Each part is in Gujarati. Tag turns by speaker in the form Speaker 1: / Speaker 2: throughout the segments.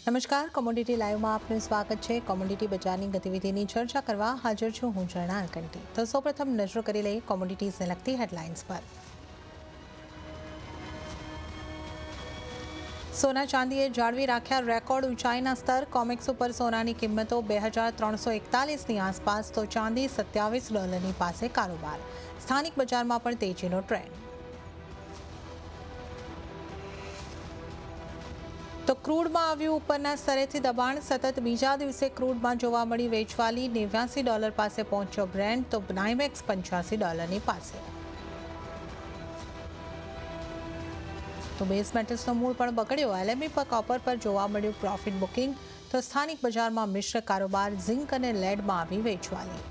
Speaker 1: નમસ્કાર, કોમોડિટી લાઈવમાં આપનું સ્વાગત છે। કોમોડિટી બજારની ગતિવિધિની ચર્ચા કરવા હાજર છું હું ઝરણા અલકંટી। તો સૌપ્રથમ નજર કરી લઈએ કોમોડિટીઝને લગતી હેડલાઇન્સ પર। સોના ચાંદીએ જાળવી રાખ્યા રેકોર્ડ ઊંચાઈના સ્તર। કોમેક્સ ઉપર સોનાની કિંમતો 2341ની આસપાસ તો ચાંદી $27 પાસે કારોબાર। સ્થાનિક બજારમાં પણ તેજીનો ટ્રેન્ડ। તો ક્રૂડમાં આવ્યું ઉપરના સ્તરેથી દબાણ। સતત બીજા દિવસે ક્રૂડમાં જોવા મળી વેચવાલી। $89 પાસે પહોંચ્યો બ્રેન્ટ તો નાઇમેક્સ $85 પાસે। તો બેઝ મેટલ્સનો મૂળ પણ બગડ્યો। LME પર કોપર પર જોવા મળ્યું પ્રોફિટ બુકિંગ તો સ્થાનિક બજારમાં મિશ્ર કારોબાર। ઝિંક અને લેડમાં આવી વેચવાલી।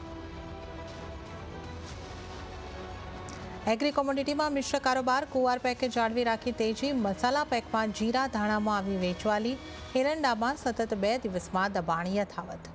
Speaker 1: એગ્રી કોમોડિટીમાં મિશ્ર કારોબાર। કુંવાર પેકે જાળવી રાખી તેજી। મસાલા પેકમાં જીરા ધાણામાં આવી વેચવાલી। એરંડામાં સતત 2 દિવસમાં દબાણ યથાવત।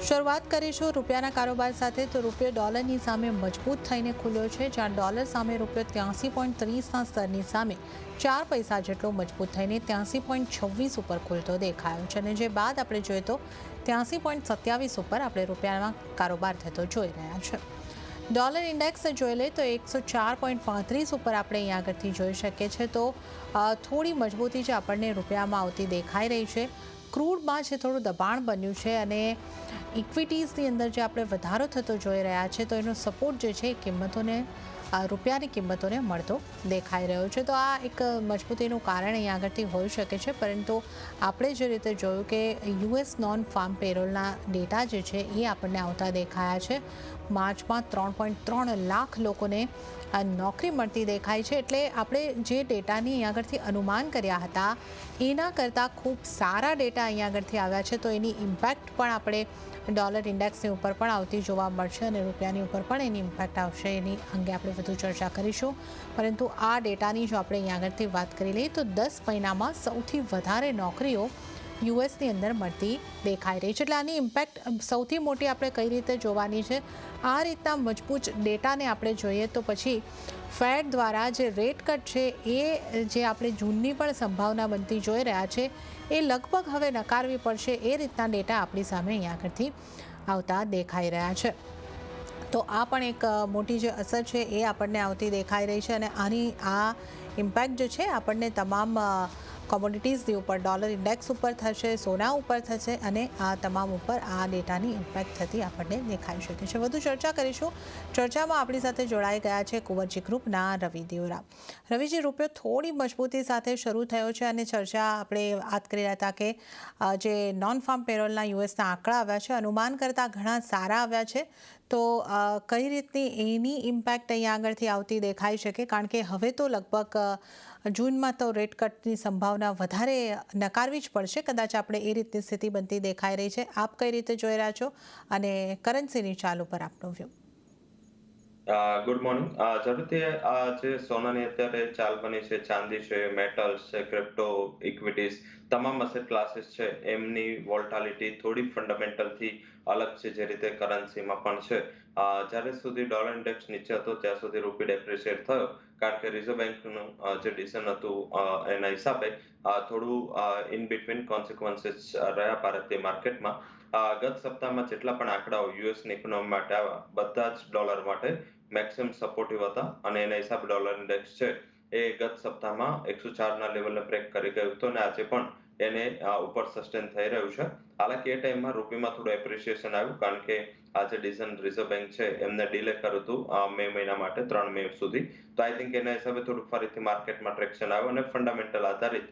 Speaker 1: શરૂઆત કરીશું રૂપિયાના કારોબાર સાથે। તો રૂપિયો ડોલરની સામે મજબૂત થઈને ખુલ્યો છે, જ્યાં ડોલર સામે રૂપિયો 83.30ના સ્તરની સામે 4 પૈસા જેટલો મજબૂત થઈને 83.26 ઉપર ખુલતો દેખાયો છે। અને જે બાદ આપણે જોઈએ તો 83.27 ઉપર આપણે રૂપિયામાં કારોબાર થતો જોઈ રહ્યા છે। ડોલર ઇન્ડેક્સ જોઈ લે તો 104.35 ઉપર આપણે અહીં આગળથી જોઈ શકીએ છીએ। તો થોડી મજબૂતી જે આપણને રૂપિયામાં આવતી દેખાઈ રહી છે। ક્રૂડમાં જે થોડું દબાણ બન્યું છે અને ઇક્વિટીઝની અંદર જે આપણે વધારો થતો જોઈ રહ્યા છે, તો એનો સપોર્ટ જે છે એ કિંમતોને રૂપિયાની કિંમતોને મળતો દેખાઈ રહ્યો છે। તો આ એક મજબૂતીનું કારણ અહીં આગળથી હોઈ શકે છે, પરંતુ આપણે જે રીતે જોયું કે US નોન ફાર્મ પેરોલના ડેટા જે છે એ આપણને આવતા દેખાયા છે। માર્ચમાં 3.3 લાખ લોકોને નોકરી મળતી દેખાય છે। એટલે આપણે જે ડેટાની અહીં આગળથી અનુમાન કર્યા હતા એના કરતાં ખૂબ સારા ડેટા અહીં આગળથી આવ્યા છે। તો એની ઇમ્પેક્ટ પણ આપણે ડોલર ઇન્ડેક્સની ઉપર પણ આવતી જોવા મળશે અને રૂપિયાની ઉપર પણ એની ઇમ્પેક્ટ આવશે। એની અંગે આપણે વધુ ચર્ચા કરીશું, પરંતુ આ ડેટાની જો આપણે અહીં આગળથી વાત કરી લઈએ તો 10 મહિનામાં સૌથી વધારે નોકરીઓ યુએસની અંદર મળતી દેખાઈ રહી છે। એટલે આની ઇમ્પેક્ટ સૌથી મોટી આપણે કઈ રીતે જોવાની છે, આ રીતના મજબૂત ડેટાને આપણે જોઈએ તો પછી ફેડ દ્વારા જે રેટ કટ છે એ જે આપણે જૂનની પણ સંભાવના બનતી જોઈ રહ્યા છે એ લગભગ હવે નકારવી પડશે। એ રીતના ડેટા આપણી સામે અહીં આગળથી આવતા દેખાઈ રહ્યા છે। તો આ પણ એક મોટી જે અસર છે એ આપણને આવતી દેખાઈ રહી છે અને આની આ ઇમ્પેક્ટ જે છે આપણને તમામ કોમોડિટીઝની ઉપર ડોલર ઇન્ડેક્સ ઉપર થશે, સોના ઉપર થશે અને આ તમામ ઉપર આ ડેટાની ઇમ્પેક્ટ થતી આપણને દેખાઈ શકે છે। વધુ ચર્ચા કરીશું। ચર્ચામાં આપણી સાથે જોડાઈ ગયા છે કુંવરજી ગ્રુપના રવિ દેવરા। રવિજી, રૂપિયો થોડી મજબૂતી સાથે શરૂ થયો છે અને ચર્ચા આપણે વાત કરી રહ્યા હતા કે જે નોન ફાર્મ પેરોલના યુએસના આંકડા આવ્યા છે અનુમાન કરતાં ઘણા સારા આવ્યા છે। તો કઈ રીતની એની ઇમ્પેક્ટ અહીંયા આગળથી આવતી દેખાઈ શકે, કારણ કે હવે તો લગભગ જૂનમાં તો રેટ કટની સંભાવના વધારે નકારવી જ પડશે। કદાચ આપણે એ રીતની સ્થિતિ બનતી દેખાઈ રહી છે। આપ કઈ રીતે જોઈ રહ્યા છો અને કરન્સીની ચાલ ઉપર આપનો વ્યૂ?
Speaker 2: Good morning. જરૂરથી આ જે સોનાની અત્યારે ચાલ બની છે, ચાંદી છે, મેટલ્સ છે, ક્રિપ્ટો, ઇક્વિટીઝ, તમામ અસેટ ક્લાસીસ છે, એમની વોલ્ટાલિટી થોડી ફંડામેન્ટલથી અલગ છે, જે રીતે કરન્સીમાં પણ છે। જ્યારે સુધી ડોલર ઇન્ડેક્સ નીચે હતો ત્યાં સુધી રૂપી ડેપ્રિશિએટ થયો, કારણ કે રિઝર્વ બેંકનું જે ડિસિઝન હતું એના હિસાબે થોડું ઇન બિટવીન કોન્સિક્વન્સીસ રહ્યા ભારતીય માર્કેટમાં। ગત સપ્તાહમાં જેટલા પણ આંકડાઓ યુએસની ઇકોનોમી માટે આવ્યા બધા જ ડોલર માટે મેક્સિમમ સપોર્ટિવ હતા અને એના હિસાબે ડોલર ઇન્ડેક્સ છે એ ગત સપ્તાહમાં 104ના લેવલને બ્રેક કરી ગયું હતું અને આજે પણ એને ઉપર સસ્ટેન થઈ રહ્યું છે। હાલાકી એ ટાઈમમાં રૂપીમાં થોડું એપ્રિસિએશન આવ્યું, કારણ કે આ જે ડિસિઝન રિઝર્વ બેંક છે એમને ડિલે કર્યું હતું મે મહિના માટે 3 મે સુધી। તો આઈ થિંક એના હિસાબે થોડું ફરીથી માર્કેટમાં ટ્રેક્શન આવ્યું અને ફંડામેન્ટલ આધારિત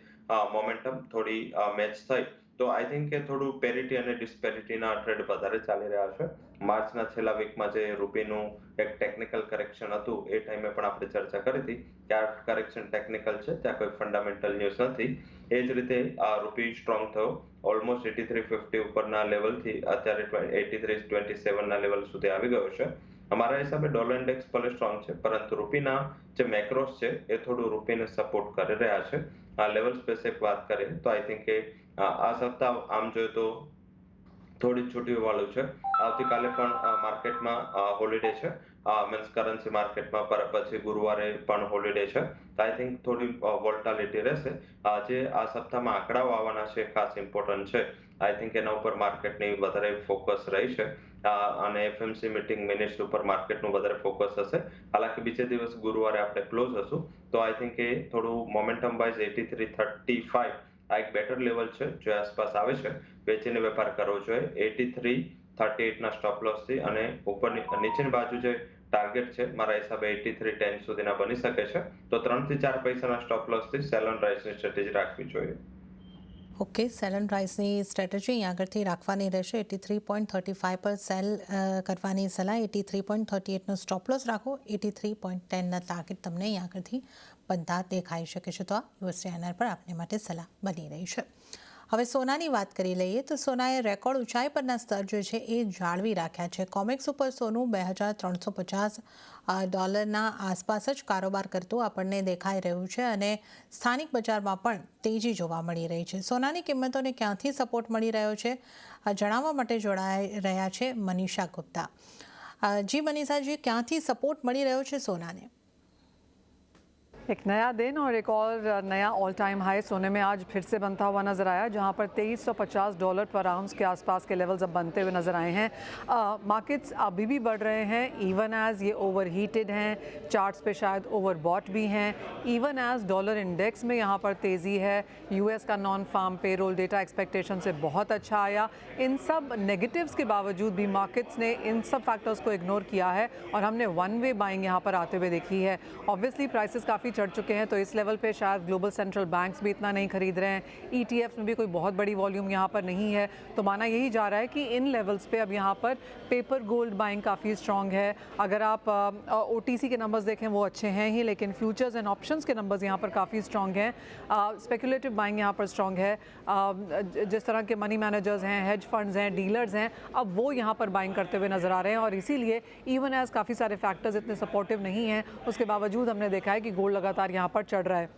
Speaker 2: મોમેન્ટમ થોડી મેચ થઈ। તો આઈ થિંક કે થોડું પેરિટી અને ડિસ્પેરિટીના ટ્રેડ વધારે ચાલી રહ્યા છે। માર્ચના છેલ્લા વીકમાં જે રૂપીનું એક ટેકનિકલ કરેક્શન હતું એ ટાઈમે પણ આપણે ચર્ચા કરી હતી કે આ કરેક્શન ટેકનિકલ છે, ત્યાં કોઈ ફંડામેન્ટલ ન્યૂઝ નથી। એ જ રીતે રૂપી સ્ટ્રોંગ થયો, ઓલમોસ્ટ 83.50 ઉપરના લેવલથી અત્યારે 83.27ના લેવલ સુધી આવી ગયો છે। અમારા હિસાબે ડોલર ઇન્ડેક્સ ભલે સ્ટ્રોંગ છે, પરંતુ રૂપીના જે મેક્રોસ છે એ થોડું રૂપીને સપોર્ટ કરી રહ્યા છે। આ લેવલ સ્પેસિફિક વાત કરીએ તો આઈ થિંક કે આ સપ્તાહ આમ જોઈએ તો થોડી છૂટીઓ વાળું છે। આવતીકાલે પણ માર્કેટમાં હોલિડે છે, મીન્સ કરન્સી માર્કેટમાં, પર પછી ગુરુવારે પણ હોલિડે છે, તો આઈ થિંક થોડી વોલ્ટાલિટી રહેશે. જે આ સપ્તાહમાં આંકડાઓ આવવાના છે ખાસ ઇમ્પોર્ટન્ટ છે. આઈ થિંક એના ઉપર માર્કેટની વધારે ફોકસ રહી છે. અને એફએમસી મીટિંગ મિનિટ્સ ઉપર માર્કેટનું વધારે ફોકસ હશે. હાલાકી બીજે દિવસ ગુરુવારે આપણે ક્લોઝ હશું, તો આઈ થિંક એ થોડું મોમેન્ટમ વાઇઝ 83.35 આ એક બેટર લેવલ છે જે આસપાસ આવે છે. વેચીને વેપાર કરવો જોઈએ 83.38ના સ્ટોપ લોસથી, અને ઉપરની નીચેની બાજુ જે ટાર્ગેટ છે મારા હિસાબે 83.10 સુધીના બની શકે છે. તો 3 થી 4 પૈસાના સ્ટોપ લોસથી સેલ ઓન રાઇઝની સ્ટ્રેટેજી રાખવી જોઈએ.
Speaker 1: ઓકે, સેલ એન્ડ પ્રાઇસની સ્ટ્રેટેજી અહીં આગળથી રાખવાની રહેશે. 83.35 પર સેલ કરવાની સલાહ, 83.38નો સ્ટોપ લોસ રાખો, 83.10ના ટાર્ગેટ તમને અહીં આગળથી બધા દેખાઈ શકે છે. તો આ યુએસડી પર આપને માટે સલાહ બની રહી છે. હવે સોનાની વાત કરી લઈએ તો સોનાએ રેકોર્ડ ઊંચાઈ પરના સ્તર જે છે એ જાળવી રાખ્યા છે. કોમેક્સ ઉપર સોનું $2,350 આસપાસ જ કારોબાર કરતું આપણને દેખાઈ રહ્યું છે, અને સ્થાનિક બજારમાં પણ તેજી જોવા મળી રહી છે. સોનાની કિંમતોને ક્યાંથી સપોર્ટ મળી રહ્યો છે, જણાવવા માટે જોડાઈ રહ્યા છે મનીષા ગુપ્તા. જી મનીષાજી, ક્યાંથી સપોર્ટ મળી રહ્યો છે સોનાને?
Speaker 3: एक नया दिन और एक और नया ऑल टाइम हाई सोने में आज फिर से बनता हुआ नजर आया, जहां पर $2350 पर आउंस के आसपास के लेवल्स अब बनते हुए नजर आए हैं. मार्केट्स अभी भी बढ़ रहे हैं, इवन एज ये ओवर हीटेड हैं, चार्ट्स पे शायद ओवरबॉट भी हैं. इवन एज डॉलर इंडेक्स में यहाँ पर तेज़ी है. यूएस का non farm payroll data expectation से बहुत अच्छा आया. इन सब नेगेटिव्स के बावजूद भी मार्केट्स ने इन सब फैक्टर्स को इग्नोर किया है और हमने वन वे बाइंग यहाँ पर आते हुए देखी है. ऑब्वियसली प्राइसेस काफ़ी चढ़ चुके हैं, तो इस लेवल पे शायद ग्लोबल सेंट्रल बैंक्स भी इतना नहीं खरीद रहे हैं. ईटीएफ में भी कोई बहुत बड़ी वॉल्यूम यहाँ पर नहीं है, तो माना यही जा रहा है कि इन लेवल्स पे अब यहाँ पर पेपर गोल्ड बाइंग काफ़ी स्ट्रॉन्ग है. अगर आप ओटीसी के नंबर्स देखें वो अच्छे हैं ही, लेकिन फ्यूचर्स एंड ऑप्शंस के नंबर्स यहाँ पर काफ़ी स्ट्रॉन्ग हैं. स्पेकुलेटिव बाइंग यहाँ पर स्ट्रॉन्ग है. जिस तरह के मनी मैनेजर्स हैं, हेज फंड्स हैं, डीलर्स हैं, अब वो यहाँ पर बाइंग करते हुए नजर आ रहे हैं. और इसीलिए इवन एज काफ़ी सारे फैक्टर्स इतने सपोर्टिव नहीं हैं, उसके बावजूद हमने देखा है कि गोल्ड लगातार यहाँ पर चढ़ रहा है.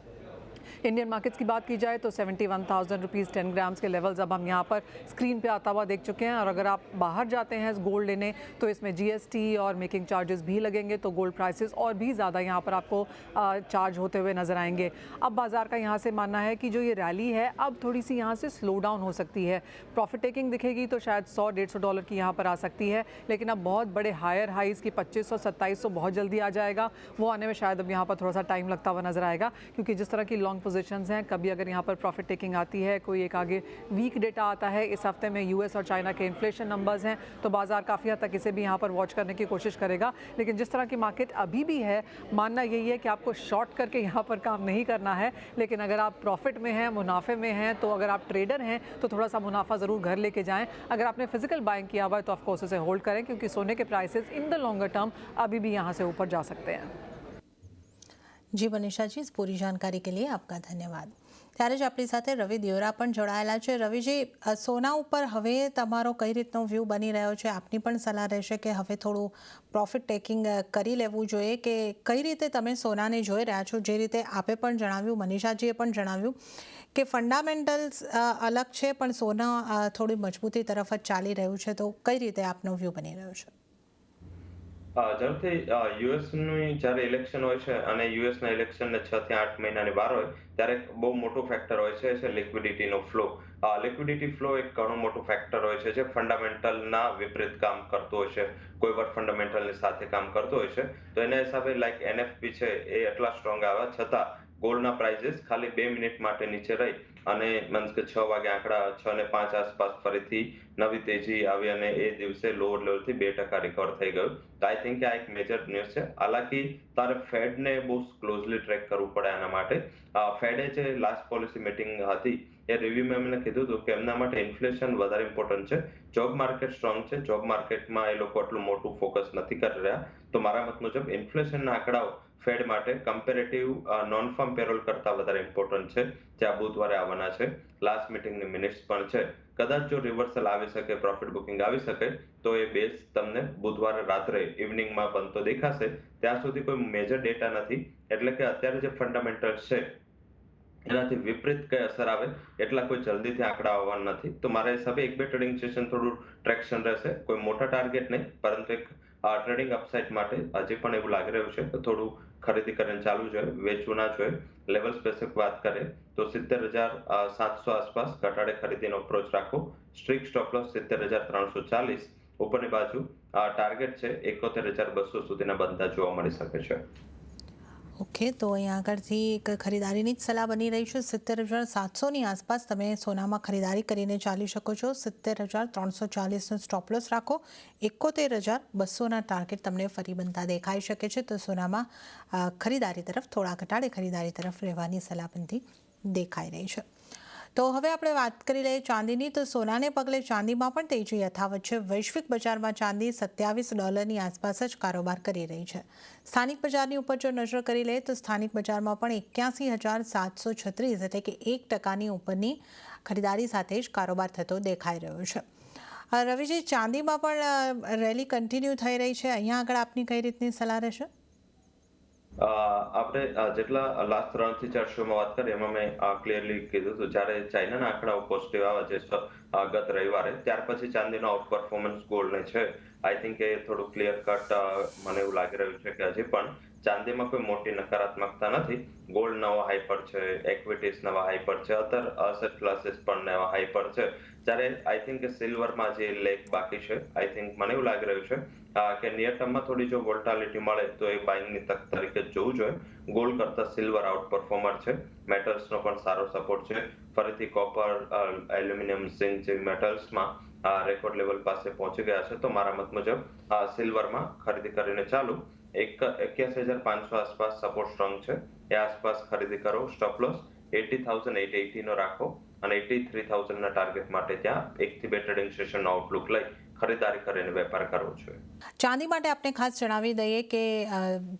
Speaker 3: इंडियन मार्केट्स की बात की जाए तो 71,000 रुपीज़ 10 ग्राम्स के लेवल्स अब हम यहाँ पर स्क्रीन पे आता हुआ देख चुके हैं. और अगर आप बाहर जाते हैं गोल्ड लेने तो इसमें जीएसटी और मेकिंग चार्जेस भी लगेंगे, तो गोल्ड प्राइसेस और भी ज़्यादा यहाँ पर आपको चार्ज होते हुए नजर आएंगे. अब बाजार का यहाँ से मानना है कि जो ये रैली है अब थोड़ी सी यहाँ से स्लो डाउन हो सकती है. प्रॉफिट टेकिंग दिखेगी तो शायद $100-150 की यहाँ पर आ सकती है, लेकिन अब बहुत बड़े हायर हाइज़ की 2500-2700 बहुत जल्दी आ जाएगा. वो आने में शायद अब यहाँ पर थोड़ा सा टाइम लगता हुआ नजर आएगा, क्योंकि जिस तरह की लॉन्ग पोजीशंस हैं, कभी अगर यहाँ पर प्रॉफिट टेकिंग आती है, कोई एक आगे वीक डेटा आता है, इस हफ्ते में यूएस और चाइना के इन्फ्लेशन नंबर्स हैं, तो बाजार काफ़ी हद तक इसे भी यहाँ पर वॉच करने की कोशिश करेगा. लेकिन जिस तरह की मार्केट अभी भी है, मानना यही है कि आपको शॉर्ट करके यहाँ पर काम नहीं करना है, लेकिन अगर आप प्रॉफिट में हैं, मुनाफे में हैं, तो अगर आप ट्रेडर हैं तो थोड़ा सा मुनाफा ज़रूर घर लेके जाएँ. अगर आपने फिजिकल बाइंग किया हुआ है तो ऑफकोर्स उसे होल्ड करें, क्योंकि सोने के prices in the longer term अभी भी यहाँ से ऊपर जा सकते हैं.
Speaker 1: जी मनीषा जी, इस पूरी जानकारी के लिए आपका धन्यवाद. ત્યારે જ આપણી સાથે રવિ દિયોરા પણ જોડાયેલા છે. રવિજી, સોના ઉપર હવે તમારો કઈ રીતનો વ્યૂ બની રહ્યો છે? આપની પણ સલાહ રહેશે કે હવે થોડું પ્રોફિટ ટેકિંગ કરી લેવું જોઈએ, કે કઈ રીતે તમે સોનાને જોઈ રહ્યા છો? જે રીતે આપે પણ જણાવ્યું, મનીષાજીએ પણ જણાવ્યું કે ફંડામેન્ટલ્સ અલગ છે, પણ સોના થોડી મજબૂતી તરફ જ ચાલી રહ્યું છે, તો કઈ રીતે આપનો વ્યૂ બની રહ્યો છે?
Speaker 2: જરૂરથી યુએસની જ્યારે ઇલેક્શન હોય છે અને યુએસના ઇલેક્શનને 6 થી 8 મહિનાની વાર હોય ત્યારે બહુ મોટું ફેક્ટર હોય છે લિક્વિડિટીનો ફ્લો. લિક્વિડિટી ફ્લો એક ઘણું મોટું ફેક્ટર હોય છે જે ફંડામેન્ટલના વિપરીત કામ કરતું હોય છે, કોઈ વાર ફંડામેન્ટલની સાથે કામ કરતું હોય છે. તો એના હિસાબે લાઈક એનએફપી છે એ એટલા સ્ટ્રોંગ આવ્યા છતાં ગોલ્ડના પ્રાઇસીસ ખાલી 2 મિનિટ માટે નીચે રહી અને મીન્સ કે 6 વાગે આંકડા 6:05 આસપાસ ફરીથી નવી તેજી આવી અને એ દિવસે લોઅર લેવલથી 2% રિકવર થઈ ગયું. તો આઈ થિંક આ એક મેજર ન્યૂઝ છે. હાલાકી તારે ફેડને બહુ ક્લોઝલી ટ્રેક કરવું પડે આના માટે. ફેડે જે લાસ્ટ પોલિસી મીટિંગ હતી એ રિવ્યુમાં એમને કીધું હતું કે એમના માટે ઇન્ફ્લેશન વધારે ઇમ્પોર્ટન્ટ છે, જોબ માર્કેટ સ્ટ્રોંગ છે, જોબ માર્કેટમાં એ લોકો આટલું મોટું ફોકસ નથી કરી રહ્યા. તો મારા મત મુજબ ઇન્ફ્લેશનના આંકડાઓ ફેડ માટે કમ્પેરેટિવ નોન ફાર્મ પેરોલ કરતાં વધારે ઇમ્પોર્ટન્ટ છે, જે આ બુધવારે આવવાના છે. લાસ્ટ મીટિંગની મિનિટ્સ પણ છે. કદાચ જો રિવર્સલ આવી શકે, પ્રોફિટ બુકિંગ આવી શકે, તો એ બેઝ તમને બુધવારે રાત્રે ઇવનિંગમાં બનતો દેખાશે. ત્યાં સુધી કોઈ મેજર ડેટા નથી, એટલે કે અત્યારે જે ફંડામેન્ટલ્સ છે એનાથી વિપરીત કઈ અસર આવે એટલા કોઈ જલ્દીથી આંકડા આવવાના નથી. તો મારા હિસાબે 1-2 ટ્રેડિંગ સેશન થોડું ટ્રેક્શન રહેશે, કોઈ મોટા ટાર્ગેટ નહીં, પરંતુ એક ટ્રેડિંગ અપસાઇડ માટે હજી પણ એવું લાગી રહ્યું છે કે થોડું ખરીદી કરીને ચાલવું જોઈએ, વેચવું ના જોઈએ. લેવલ સ્પેસિફિક વાત કરીએ તો 70,700 આસપાસ ઘટાડે ખરીદીનો અપ્રોચ રાખો. Strict stop loss 70,340. ઉપરની બાજુ ટાર્ગેટ છે 71,200 સુધીના બનતા જોવા મળી શકે છે.
Speaker 1: ઓકે, તો અહીંયા આગળથી એક ખરીદારીની જ સલાહ બની રહી છે. 70,700ની આસપાસ તમે સોનામાં ખરીદારી કરીને ચાલી શકો છો. 70,340નો સ્ટોપ લોસ રાખો. 71,200ના ટાર્ગેટ તમને ફરી બનતા દેખાઈ શકે છે. તો સોનામાં ખરીદારી તરફ, થોડા ઘટાડે ખરીદારી તરફ રહેવાની સલાહ બનતી દેખાઈ રહી છે. તો હવે આપણે વાત કરી લઈએ ચાંદીની. તો સોનાને પગલે ચાંદીમાં પણ તેજી યથાવત છે. વૈશ્વિક બજારમાં ચાંદી $27 આસપાસ જ કારોબાર કરી રહી છે. સ્થાનિક બજારની ઉપર જો નજર કરી લઈએ તો સ્થાનિક બજારમાં પણ 81,736 એટલે કે 1% ઉપરની ખરીદારી સાથે જ કારોબાર થતો દેખાઈ રહ્યો છે. રવિજી, ચાંદીમાં પણ રેલી કન્ટિન્યુ થઈ રહી છે. અહીંયા આગળ આપની કઈ રીતની સલાહ રહેશે?
Speaker 2: આપણે જેટલા લાસ્ટ 3 થી 4 શોમાં વાત કરી એમાં મેં ક્લિયરલી કીધું હતું, જ્યારે ચાઇનાના આંકડાઓ પોઝિટિવ આવ્યા છે ગત રવિવારે, ત્યાર પછી ચાંદીનો આઉટ પરફોર્મન્સ ગોલ્ડને છે. આઈ થિંક એ થોડું ક્લિયર કટ મને એવું લાગી રહ્યું છે કે હજી પણ ચાંદીમાં કોઈ મોટી નકારાત્મકતા નથી. ગોલ્ડ નવા હાઈ પર છે, ઇક્વિટીઝ નવા હાઈ પર છે, અધર અસેટ ક્લાસીસ પણ નવા હાઈ પર છે. જ્યારે આઈ થિંક સિલ્વરમાં જે લેગ બાકી છે, આઈ થિંક મને એવું લાગી રહ્યું છે કે નિયર ટર્મમાં થોડી જો વોલ્ટાલિટી મળે તો એ બાઇંગની તક તરીકે જોવું જોઈએ. ગોલ્ડ કરતા સિલ્વર આઉટ પરફોર્મર છે. મેટલ્સનો પણ સારો સપોર્ટ છે. ફરીથી કોપર, એલ્યુમિનિયમ, ઝિંક જેવી મેટલ્સમાં રેકોર્ડ લેવલ પાસે પહોંચી ગયા છે. તો મારા મત મુજબ સિલ્વરમાં ખરીદી કરીને ચાલુ. 81,500 આસપાસ સપોર્ટ સ્ટ્રોંગ છે. એ આસપાસ ખરીદી કરો. સ્ટોપ લોસ 80,880નો રાખો અને 83,000ના ટાર્ગેટ માટે ત્યાં 1 થી 2 ટ્રેડિંગ સેશનનો આઉટલુક લઈ ખરીદારી કરીને વેપાર કરવો જોઈએ.
Speaker 1: ચાંદી માટે આપણે ખાસ જણાવી દઈએ કે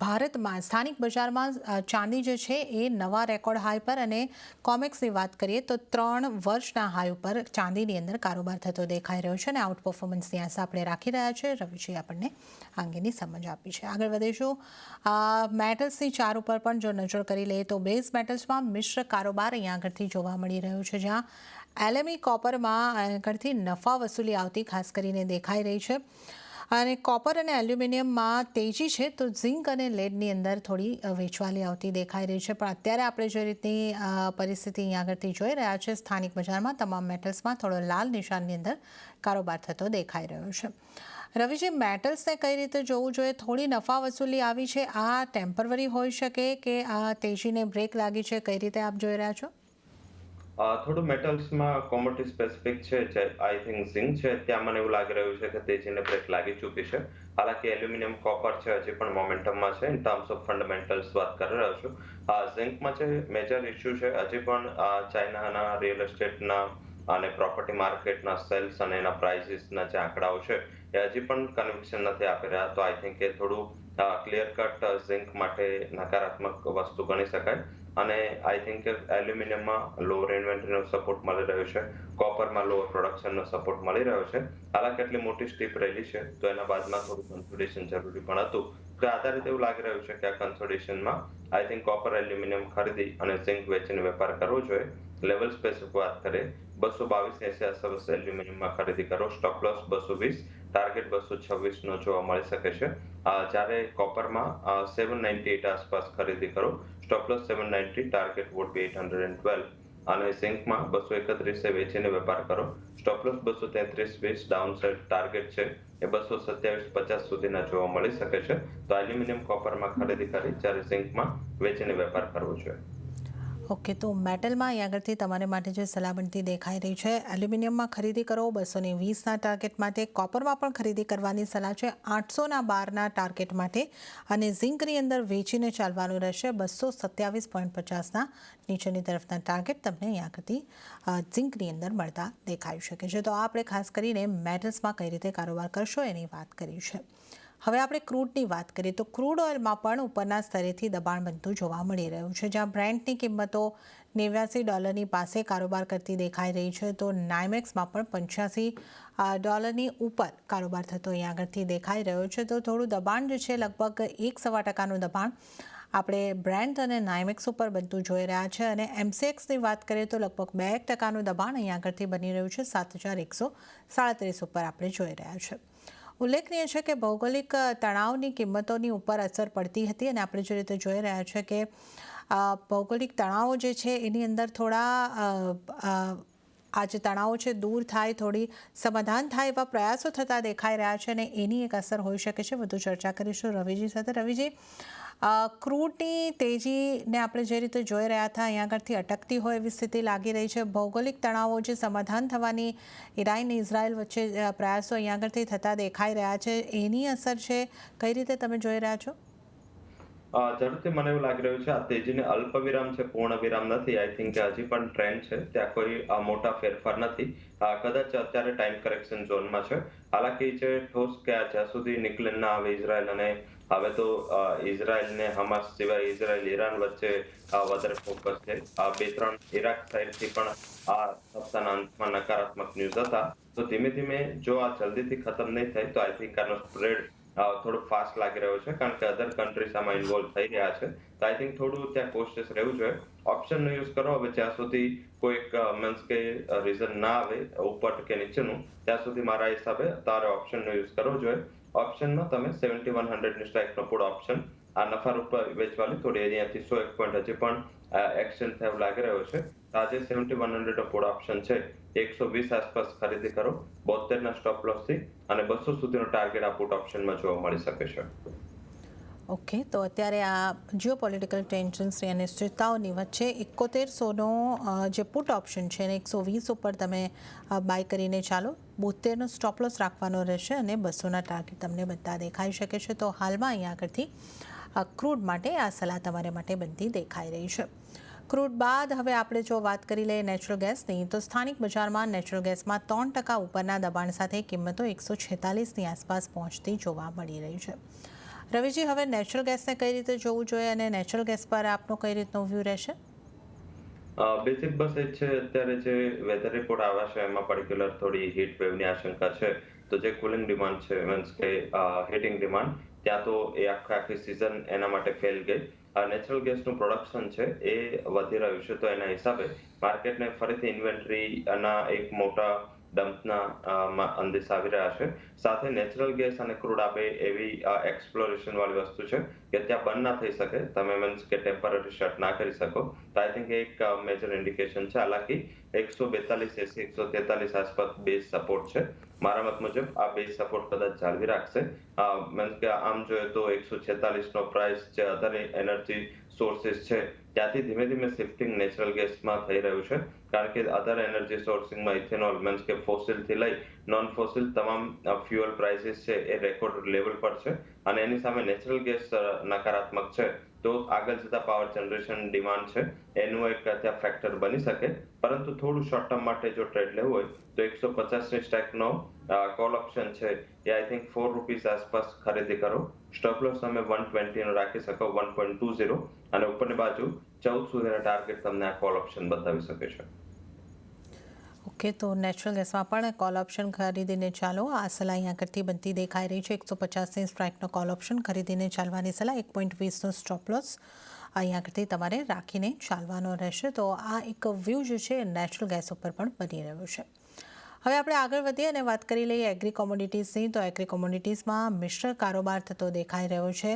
Speaker 1: ભારતમાં સ્થાનિક બજારમાં ચાંદી જે છે એ નવા રેકોર્ડ હાઈ પર, અને કોમેક્સની વાત કરીએ તો 3 વર્ષના હાઈ ઉપર ચાંદીની અંદર કારોબાર થતો દેખાઈ રહ્યો છે અને આઉટ પરફોર્મન્સની આશા આપણે રાખી રહ્યા છે. રવિજી આપણને આ અંગેની સમજ આપી છે. આગળ વધીશું. મેટલ્સની ચાર ઉપર પણ જો નજર કરી લઈએ તો બેઝ મેટલ્સમાં મિશ્ર કારોબાર અહીંયા આગળથી જોવા મળી રહ્યો છે, જ્યાં LME કોપરમાં આગળથી નફા વસૂલી આવતી ખાસ કરીને દેખાઈ રહી છે. અને કોપર અને એલ્યુમિનિયમમાં તેજી છે, તો ઝિંક અને લેડની અંદર થોડી વેચવાલી આવતી દેખાઈ રહી છે. પણ અત્યારે આપણે જે રીતની પરિસ્થિતિ અહીંયા આગળથી જોઈ રહ્યા છે સ્થાનિક બજારમાં, તમામ મેટલ્સમાં થોડો લાલ નિશાનની અંદર કારોબાર થતો દેખાઈ રહ્યો છે. રવિજી, મેટલ્સને કઈ રીતે જોવું જોઈએ? થોડી નફા વસૂલી આવી છે, આ ટેમ્પરરી હોઈ શકે કે આ તેજીને બ્રેક લાગી છે? કઈ રીતે આપ જોઈ રહ્યા છો?
Speaker 2: થોડું મેટલ્સમાં કોમોડિટી સ્પેસિફિક છે, આઈ થિંક ઝિંક છે, ત્યાં મને એવું લાગી રહ્યું છે કે તેજીને બ્રેક લાગી ચૂકી છે. હાલાકી એલ્યુમિનિયમ, કોપર છે હજી પણ મોમેન્ટમમાં છે. ઇન ટર્મ્સ ઓફ ફંડામેન્ટલ્સ વાત કરી રહ્યો છું. ઝિંકમાં છે મેજર ઇશ્યુ છે હજી પણ ચાઇનાના રિયલ એસ્ટેટના અને પ્રોપર્ટી માર્કેટના સેલ્સ અને એના પ્રાઇસીસના જે આંકડાઓ છે એ હજી પણ કન્વિક્શન નથી આપી રહ્યા. તો આઈ થિંક એ થોડું ક્લિયર કટ ઝિંક માટે નકારાત્મક વસ્તુ ગણી શકાય. અને આઈ થિંક એલ્યુમિનિયમમાં લોઅર ઇન્વેન્ટરીનો સપોર્ટ મળી રહ્યો છે. કોપરમાં લોઅર પ્રોડક્શનનો સપોર્ટ મળી રહ્યો છે. હાલાકી એટલી મોટી સ્ટીપ રેલી છે તો એના બાદમાં થોડું કન્સોલિડેશન જરૂરી પણ હતું. તો આધારિત એવું લાગી રહ્યું છે કે આ કન્સોલિડેશનમાં આઈ થિંક કોપર, એલ્યુમિનિયમ ખરીદી અને ઝિંક વેચીને વેપાર કરવો જોઈએ. લેવલ સ્પેસિફિક વાત કરીએ 222.80 આસપાસ એલ્યુમિનિયમમાં ખરીદી કરો. સ્ટોપ લોસ 220, ટાર્ગેટ 226નો જોવા મળી શકે છે. જ્યારે કોપરમાં 798 આસપાસ ખરીદી કરો. Stop loss 790, target would be 812. અને ઝિંકમાં 231 વેચીને વેપાર કરો. સ્ટોપ લોસ 233.20, ડાઉનસાઇડ ટાર્ગેટ છે એ 227.50 સુધીના જોવા મળી શકે છે. તો એલ્યુમિનિયમ, કોપરમાં ખરીદી કરી જ્યારે ઝિંકમાં વેચીને વેપાર કરવો જોઈએ.
Speaker 1: ઓકે, તો મેટલમાં અહીં આગળથી તમારે માટે જે સલાહ બનતી દેખાઈ રહી છે, એલ્યુમિનિયમમાં ખરીદી કરો 220ના ટાર્ગેટ માટે. કોપરમાં પણ ખરીદી કરવાની સલાહ છે 800ના બારના ટાર્ગેટ માટે, અને ઝિંકની અંદર વેચીને ચાલવાનું રહેશે 227.50ના નીચેની તરફના ટાર્ગેટ તમને અહીં આગળથી ઝિંકની અંદર મળતા દેખાઈ શકે છે. તો આપણે ખાસ કરીને મેટલ્સમાં કઈ રીતે કારોબાર કરશો એની વાત કરી છે. હવે આપણે ક્રૂડની વાત કરીએ તો ક્રૂડ ઓઇલમાં પણ ઉપરના સ્તરેથી દબાણ બનતું જોવા મળી રહ્યું છે, જ્યાં બ્રેન્ટની કિંમતો $89 પાસે કારોબાર કરતી દેખાઈ રહી છે. તો નાઇમેક્સમાં પણ $85 ઉપર કારોબાર થતો અહીં આગળથી દેખાઈ રહ્યો છે. તો થોડું દબાણ જે છે લગભગ 1.25%નું દબાણ આપણે બ્રેન્ટ અને નાઇમેક્સ ઉપર બનતું જોઈ રહ્યા છે. અને MCXની વાત કરીએ તો લગભગ 2% દબાણ અહીં આગળથી બની રહ્યું છે. 7,137 ઉપર આપણે જોઈ રહ્યા છે. ઉલ્લેખનીય છે કે ભૌગોલિક તણાવની કિંમતોની ઉપર અસર પડતી હતી અને આપણે જે રીતે જોઈ રહ્યા છે કે ભૌગોલિક તણાવો જે છે એની અંદર થોડા આ જે તણાવો છે દૂર થાય, થોડી સમાધાન થાય એવા પ્રયાસો થતા દેખાઈ રહ્યા છે અને એની એક અસર હોઈ શકે છે. વધુ ચર્ચા કરીશું રવિજી સાથે. રવિજી, ક્રૂડની તેજીને આપણે જે રીતે જોઈ રહ્યા હતા અહીંયા આગળથી અટકતી હોય એવી સ્થિતિ લાગી રહી છે. ભૌગોલિક તણાવો જે સમાધાન થવાની ઈરાન ઇઝરાયલ વચ્ચે પ્રયાસો અહીંયા આગળથી થતા દેખાઈ રહ્યા છે, એની અસર છે કઈ રીતે તમે જોઈ રહ્યા છો?
Speaker 2: જરૂરથી મને એવું લાગી રહ્યું છે આ તેજીને અલ્પ વિરામ છે, પૂર્ણ વિરામ નથી. આઈ થિંક કે હજી પણ ટ્રેન્ડ છે, ત્યાં કોઈ મોટા ફેરફાર નથી. કદાચ અત્યારે ટાઈમ કરેક્શન ઝોનમાં છે. હાલાકી જે ઠોસ કે જ્યાં સુધી નિકલન ના આવે ઇઝરાયલ, અને હવે તો ઇઝરાયલ ને હમાસ સિવાય ઇઝરાયલ ઈરાન વચ્ચે વધારે ફોકસ છે. 2-3 ઇરાક સાઈડથી પણ આ સપ્તાહના અંતમાં નકારાત્મક ન્યૂઝ હતા. તો ધીમે ધીમે જો આ જલ્દીથી ખતમ નહીં થાય તો આઈ થિંક આનો સ્પ્રેડ થોડું ફાસ્ટ લાગી રહ્યો છે, કારણ કે અધર કન્ટ્રીઝ આમાં ઇન્વોલ્વ થઈ રહ્યા છે. તો આઈ થિંક થોડું ત્યાં કોશિયસ રહેવું જોઈએ. ઓપ્શનનો યુઝ કરો. હવે જ્યાં સુધી કોઈક મીન્સ કે રીઝન ના આવે ઉપર કે નીચેનું, ત્યાં સુધી મારા હિસાબે તારે ઓપ્શનનો યુઝ કરવો જોઈએ. ઓપ્શનમાં તમે 7100 ની સ્ટ્રાઇકનો પુટ ઓપ્શન આ નફા રૂપિયા વેચવાની થોડી અહીંયાથી 101 પોઈન્ટ હજી પણ એક્સચેન્જ થયો લાગી રહ્યો છે. આજે 7100 પુટ ઓપ્શન છે, 120 આસપાસ ખરીદી કરો 72 ના સ્ટોપ લોસ થી, અને 200 સુધીનો ટાર્ગેટ આ પુટ ઓપ્શનમાં જોવા મળી શકે છે.
Speaker 1: ઓકે, તો અત્યારે આ જીઓપોલિટિકલ ટેન્શન્સની અનિશ્ચિતતાઓની વચ્ચે 7100નો જે પુટ ઓપ્શન છે એને 120 ઉપર તમે બાય કરીને ચાલો. 72નો સ્ટોપ લોસ રાખવાનો રહેશે અને 200ના ટાર્ગેટ તમને બધા દેખાઈ શકે છે. તો હાલમાં અહીંયા આગળથી ક્રૂડ માટે આ સલાહ તમારે માટે બનતી દેખાઈ રહી છે. ક્રૂડ બાદ હવે આપણે જો વાત કરી લઈએ નેચરલ ગેસની, તો સ્થાનિક બજારમાં નેચરલ ગેસમાં 3% ઉપરના દબાણ સાથે કિંમતો 146ની આસપાસ પહોંચતી જોવા મળી રહી છે. રવિજી, હવે નેચરલ ગેસને કઈ રીતે જોવું જોઈએ અને નેચરલ ગેસ પર આપનો કઈ રીતનો વ્યૂ રહેશે?
Speaker 2: બેસિક બસ એ છે, અત્યારે જે વેધર રિપોર્ટ આવ્યા છે એમાં પર્ટિક્યુલર થોડી હીટ વેવની આશંકા છે. તો જે કુલિંગ ડિમાન્ડ છે, મીન્સ કે હીટિંગ ડિમાન્ડ, ત્યાં તો એ આખી સિઝન એના માટે ફેલ ગઈ. નેચરલ ગેસનું પ્રોડક્શન છે એ વધી રહ્યું છે, તો એના હિસાબે માર્કેટને ફરીથી ઇન્વેન્ટરીના એક મોટા ડમ્પના અંદેશ આવી રહ્યા છે. સાથે નેચરલ ગેસ અને ક્રૂડ આ બે એવી એક્સપ્લોરેશન વાળી વસ્તુ છે કે ત્યાં બંધ ના થઈ શકે, તમે મીન્સ કે ટેમ્પરરી શટ ના કરી શકો. તો આઈ થિંક એક મેજર ઇન્ડિકેશન છે. હાલાકી 142.80 143 આસપાસ બેઝ સપોર્ટ છે. મારા મત મુજબ આ બેઝ સપોર્ટ કદાચ જાળવી રાખશે. મીન્સ કે આમ જોઈએ તો 146નો પ્રાઇસ જે અધર એનર્જી સોર્સિસ છે ત્યાંથી ધીમે ધીમે શિફ્ટિંગ નેચરલ ગેસમાં થઈ રહ્યું છે, કારણ કે અધર એનર્જી સોર્સિંગમાં ઇથેનોલ મીન્સ કે ફોસિલથી લઈ નોન ફોસિલ તમામ ફ્યુઅલ પ્રાઇસીસ છે એ રેકોર્ડ લેવલ પર છે, અને એની સામે નેચરલ ગેસ નકારાત્મક છે. તો આગળ જતા પાવર જનરેશન ડિમાન્ડ છે એનું એક ત્યાં ફેક્ટર બની શકે. પરંતુ થોડું શોર્ટ ટર્મ માટે જો ટ્રેડ લેવું હોય તો 150ની સ્ટ્રાઇકનો કોલ ઓપ્શન છે એ આઈ થિંક ₹4 આસપાસ ખરીદી કરો. સ્ટોપ લોસ તમે 120નો રાખી શકો, 1.20, અને ઉપરની બાજુ 14 સુધીના ટાર્ગેટ તમને આ કોલ ઓપ્શન બતાવી શકે છે.
Speaker 1: ઓકે, તો નેચરલ ગેસમાં પણ કોલ ઓપ્શન ખરીદીને ચાલો. આ સલાહ અહીંયા કરતી બનતી દેખાઈ રહી છે. 150ની સ્ટ્રાઇકનો કોલ ઓપ્શન ખરીદીને ચાલવાની સલાહ, 1.20નો સ્ટોપ લોસ અહીંયા કરતી તમારે રાખીને ચાલવાનો રહેશે. તો આ એક વ્યૂ જે છે નેચરલ ગેસ ઉપર પણ બની રહ્યું છે. હવે આપણે આગળ વધીએ અને વાત કરી લઈએ એગ્રી કોમોડિટીઝની. તો એગ્રી કોમોડિટીઝમાં મિશ્ર કારોબાર થતો દેખાઈ રહ્યો છે.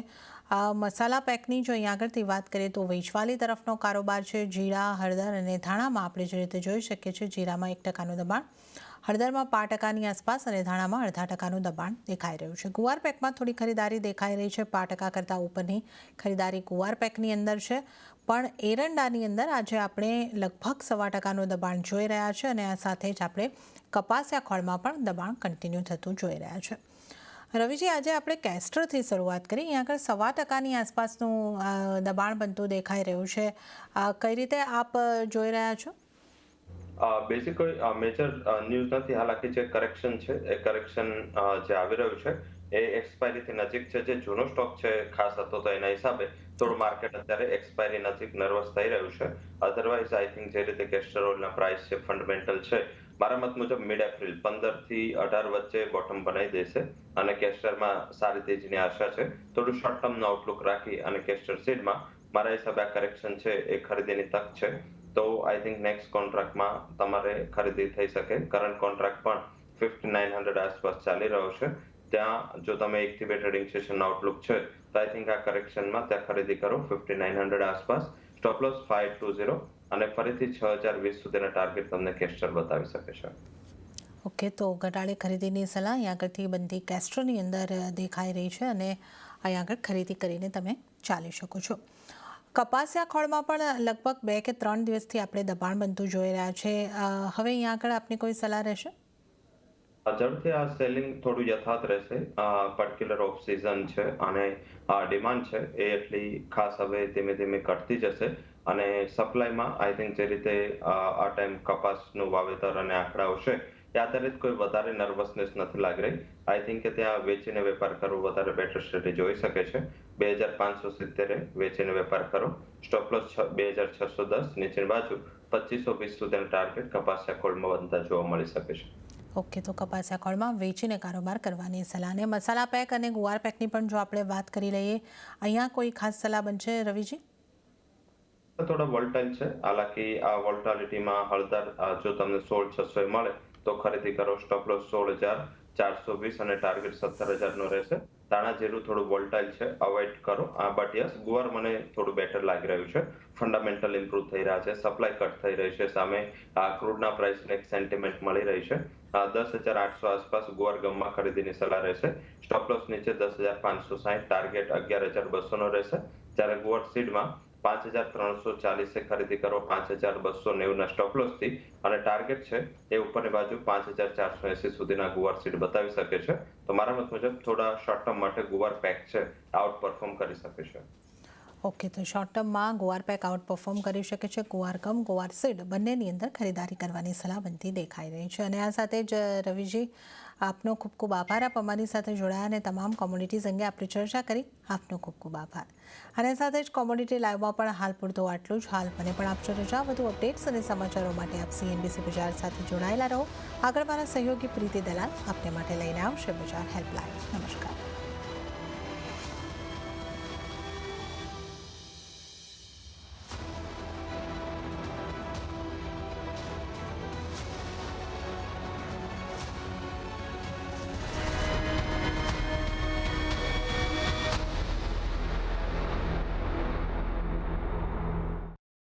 Speaker 1: મસાલા પેકની જો અહીંયા આગળથી વાત કરીએ તો વેચવાલી તરફનો કારોબાર છે. જીરા, હળદર અને ધાણામાં આપણે જે રીતે જોઈ શકીએ છીએ, જીરામાં 1%નું દબાણ, હળદરમાં 5%ની આસપાસ અને ધાણામાં 0.5%નું દબાણ દેખાઈ રહ્યું છે. ગુવાર પેકમાં થોડી ખરીદારી દેખાઈ રહી છે. 5% કરતાં ઉપરની ખરીદારી ગુવાર પેકની અંદર છે. પણ એરંડાની અંદર આજે આપણે લગભગ 1.25%નું દબાણ જોઈ રહ્યા છે, અને આ સાથે જ આપણે કપાસિયા ખોળમાં પણ દબાણ કન્ટિન્યુ થતું જોઈ રહ્યા છે. રવિજી, આજે આપણે કેસ્ટરથી શરૂઆત કરી. અહીંયા આગળ 1.25%ની આસપાસનું દબાણ બનતું દેખાઈ રહ્યું છે. કઈ રીતે આપ જોઈ રહ્યા છો?
Speaker 2: બેસિક કોઈ મેજર ન્યૂઝ નથી. હાલાકી જે કરેક્શન છે એ કરેક્શન જે આવી રહ્યું છે એ એક્સપાયરીથી નજીક છે. જે જૂનો સ્ટોક છે ખાસ હતો, તો એના હિસાબે થોડું માર્કેટ અત્યારે એક્સપાયરી નજીક નર્વસ થઈ રહ્યું છે. અધરવાઇઝ આઈ થિંક જે રીતે કેસ્ટર ઓઇલના પ્રાઇસ છે ફંડામેન્ટલ છે, મારા મત મુજબ મિડ એપ્રિલ 15 થી 18 વચ્ચે બોટમ બનાવી દેશે, અને કેસ્ટરમાં સારી તેજીની આશા છે. થોડું શોર્ટ ટર્મનો આઉટલુક રાખી અને કેસ્ટર સીડમાં મારા હિસાબે આ કરેક્શન છે એ ખરીદીની તક છે. તો આઈ થિંક નેક્સ્ટ કોન્ટ્રાક્ટમાં તમારે ખરીદી થઈ શકે. કરંટ કોન્ટ્રાક્ટ પણ 5900 આસપાસ ચાલી રહ્યો છે. ત્યાં જો તમે 1 થી 2 ટ્રેડિંગ સેશન આઉટલુક છે તો આઈ થિંક આ કરેક્શનમાં ત્યાં ખરીદી કરો 5900 આસપાસ, સ્ટોપ લોસ 520 અને ફરીથી 6020 સુધીના ટાર્ગેટ તમને કેસ્ટર બતાવી શકે છે.
Speaker 1: ઓકે, તો ઘટાડે ખરીદીની સલાહ અહીં આગળથી બનતી કેસ્ટ્રોની અંદર દેખાઈ રહી છે અને અહીં આગળ ખરીદી કરીને તમે ચાલી શકો છો. કપાસિયા ખોળમાં પણ લગભગ 2 કે 3 દિવસથી આપણે દબાણ બનતું જોઈ રહ્યા છે. હવે અહીં આગળ આપની કોઈ સલાહ રહેશે?
Speaker 2: ઝડપથી આ સેલિંગ થોડું યથાવત રહેશે. પર્ટિક્યુલર ઓફ સિઝન છે અને ડિમાન્ડ છે એ એટલી ખાસ હવે ધીમે ધીમે ઘટતી જશે અને સપ્લાયમાં આઈ થિંક જે રીતે આ ટાઈમ કપાસનું વાવેતર અને આંકડાઓ છે એ આધારિત કોઈ વધારે નર્વસનેસ નથી લાગી રહી. આઈ થિંક કે ત્યાં વેચીને વેપાર કરવો વધારે બેટર સ્ટ્રેટેજી હોઈ શકે છે. 2570 વેચીને વેપાર કરો, સ્ટોપ લોસ 2610, નીચેની બાજુ 2520 સુધીનો ટાર્ગેટ કપાસિયા ખોળમાં બનતા જોવા મળી શકે છે.
Speaker 1: ઓકે, તો કપાસિયા ખોળમાં વેચીને કારોબાર કરવાની સલાહ. અને મસાલા પેક અને ગુવાર પેકની પણ જો આપણે વાત કરી લઈએ, અહીંયા કોઈ ખાસ સલાહ બનશે રવિજી?
Speaker 2: થોડા વોલ્ટાઇલ છે, હાલાકી આ વોલ્ટાલિટીમાં હળદર જો તમને 16600 મળે તો ખરીદી કરો, સ્ટોપ લોસ 16420 અને ટાર્ગેટ 17000 નો રહેશે. દાણા જીરું થોડું વોલ્ટાઇલ છે, અવોઇડ કરો. બટ યસ, ગુવાર મને થોડું બેટર લાગી રહ્યું છે. ફંડામેન્ટલ ઇમ્પ્રુવ થઈ રહ્યા છે, સપ્લાય કટ થઈ રહી છે, સામે ક્રૂડના પ્રાઇસને એક સેન્ટિમેન્ટ મળી રહી છે. 10800 આસપાસ ગુવાર ગમમાં ખરીદીની સલાહ રહેશે. સ્ટોપ લોસ નીચે 10560, ટાર્ગેટ 11200 નો રહેશે. જ્યારે ગુવાર સીડમાં 5340 ખરીદી કરો, 5290 ના સ્ટોપ લોસ થી અને ટાર્ગેટ છે એ ઉપરની બાજુ 5480 સુધીના ગુવાર સીડ બતાવી શકે છે. તો મારા મત મુજબ થોડા શોર્ટ ટર્મ માટે ગુવાર પેક છે આઉટ પરફોર્મ કરી શકે છે.
Speaker 1: ઓકે, તો શોર્ટ ટર્મમાં ગુવાર પેક આઉટ પરફોર્મ કરી શકે છે. ગુવાર ગમ, ગુવાર સીડ બંનેની અંદર ખરીદારી કરવાની સલાહ બનતી દેખાઈ રહી છે. અને આ સાથે જ રવિજી, આપનો ખૂબ ખૂબ આભાર. આપ અમારી સાથે જોડાયા અને તમામ કોમોડિટીઝ અંગે આપણે ચર્ચા કરી. આપનો ખૂબ ખૂબ આભાર. અને સાથે જ કોમોડિટી લાઈવમાં પણ હાલ પૂરતું આટલું જ. હાલ મને પણ આપજો રજા. વધુ અપડેટ્સ અને સમાચારો માટે આપ CNBC બજાર સાથે જોડાયેલા રહો. આગળ મારા સહયોગી પ્રીતિ દલાલ આપને માટે લઈને આવશે બજાર હેલ્પલાઇન. નમસ્કાર.